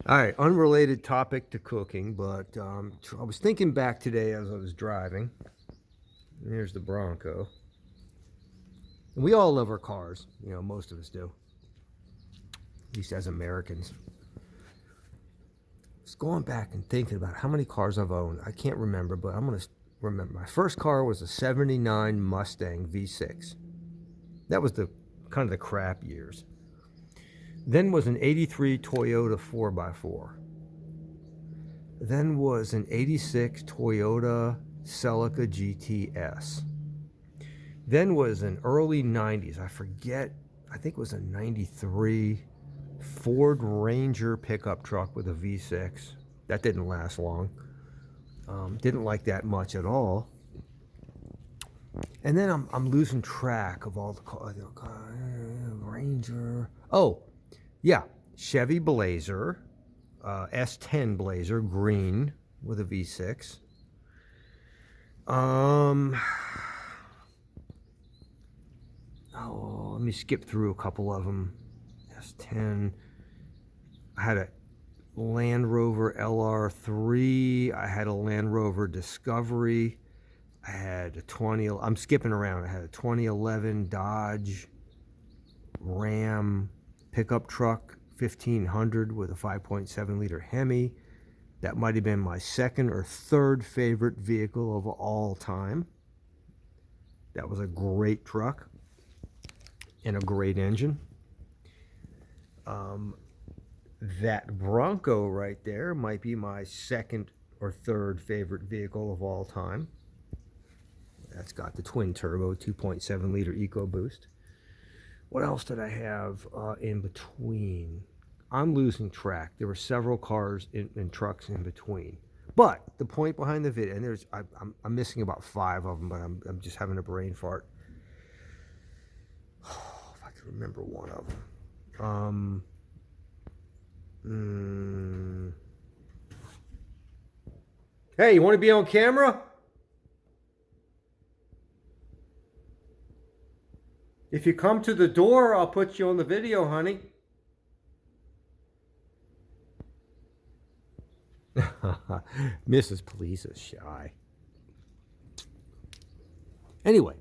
All right, unrelated topic to cooking, but I was thinking back today as I was driving. And here's the Bronco. And we all love our cars, most of us do, at least as Americans. Just going back and thinking about how many cars I've owned. I can't remember, but I'm going to remember. My first car was a 79 Mustang V6. That was the kind of the crap years. Then was an 83 Toyota 4x4. Then was an 86 Toyota Celica GTS. Then was an early 90s, I think it was a 93 Ford Ranger pickup truck with a V6. That didn't last long. Didn't like that much at all. And then I'm losing track of all the cars. Ranger. Oh, yeah. Chevy Blazer. S10 Blazer, green with a V6. Let me skip through a couple of them. S10. I had a Land Rover LR3. I had a Land Rover Discovery. I had I'm skipping around. I had a 2011 Dodge Ram pickup truck, 1500 with a 5.7 liter Hemi. That might have been my second or third favorite vehicle of all time. That was a great truck and a great engine. That Bronco right there might be my second or third favorite vehicle of all time. That's got the twin turbo 2.7 liter EcoBoost. What else did I have in between? I'm losing track. There were several cars and trucks in between. But the point behind the video, and I'm missing about 5 of them, but I'm just having a brain fart. Oh, if I could remember one of them. Hey, you want to be on camera? If you come to the door, I'll put you on the video, honey. Mrs. Police is shy. Anyway,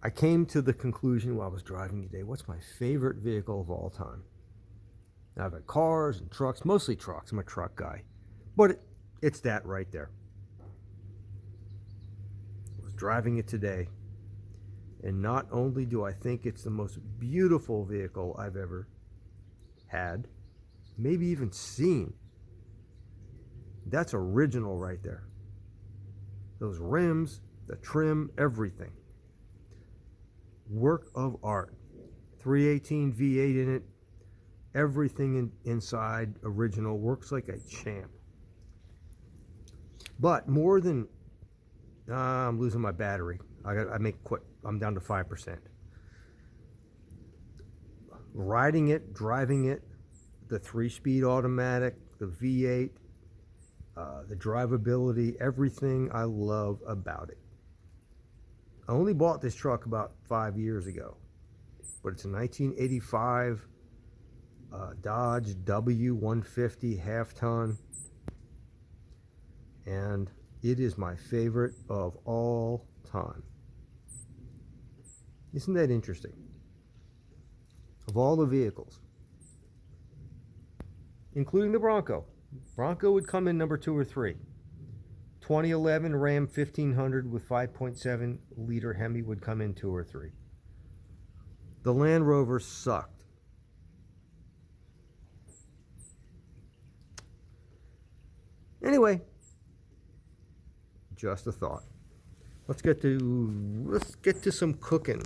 I came to the conclusion while I was driving today, what's my favorite vehicle of all time? Now, I've got cars and trucks, mostly trucks. I'm a truck guy. But it's that right there. I was driving it today. And not only do I think it's the most beautiful vehicle I've ever had, maybe even seen. That's original right there. Those rims, the trim, everything. Work of art. 318 V8 in it. Everything inside original. Works like a champ. But more than... I'm losing my battery. I'm down to 5%. Riding it, driving it, the 3-speed automatic, the V8, the drivability, everything I love about it. I only bought this truck about 5 years ago, but it's a 1985 Dodge W150 half-ton, and it is my favorite of all time. Isn't that interesting? Of all the vehicles, including the Bronco. Bronco would come in number 2 or 3. 2011 Ram 1500 with 5.7 liter Hemi would come in 2 or 3. The Land Rover sucked. Anyway, just a thought. Let's get to some cooking.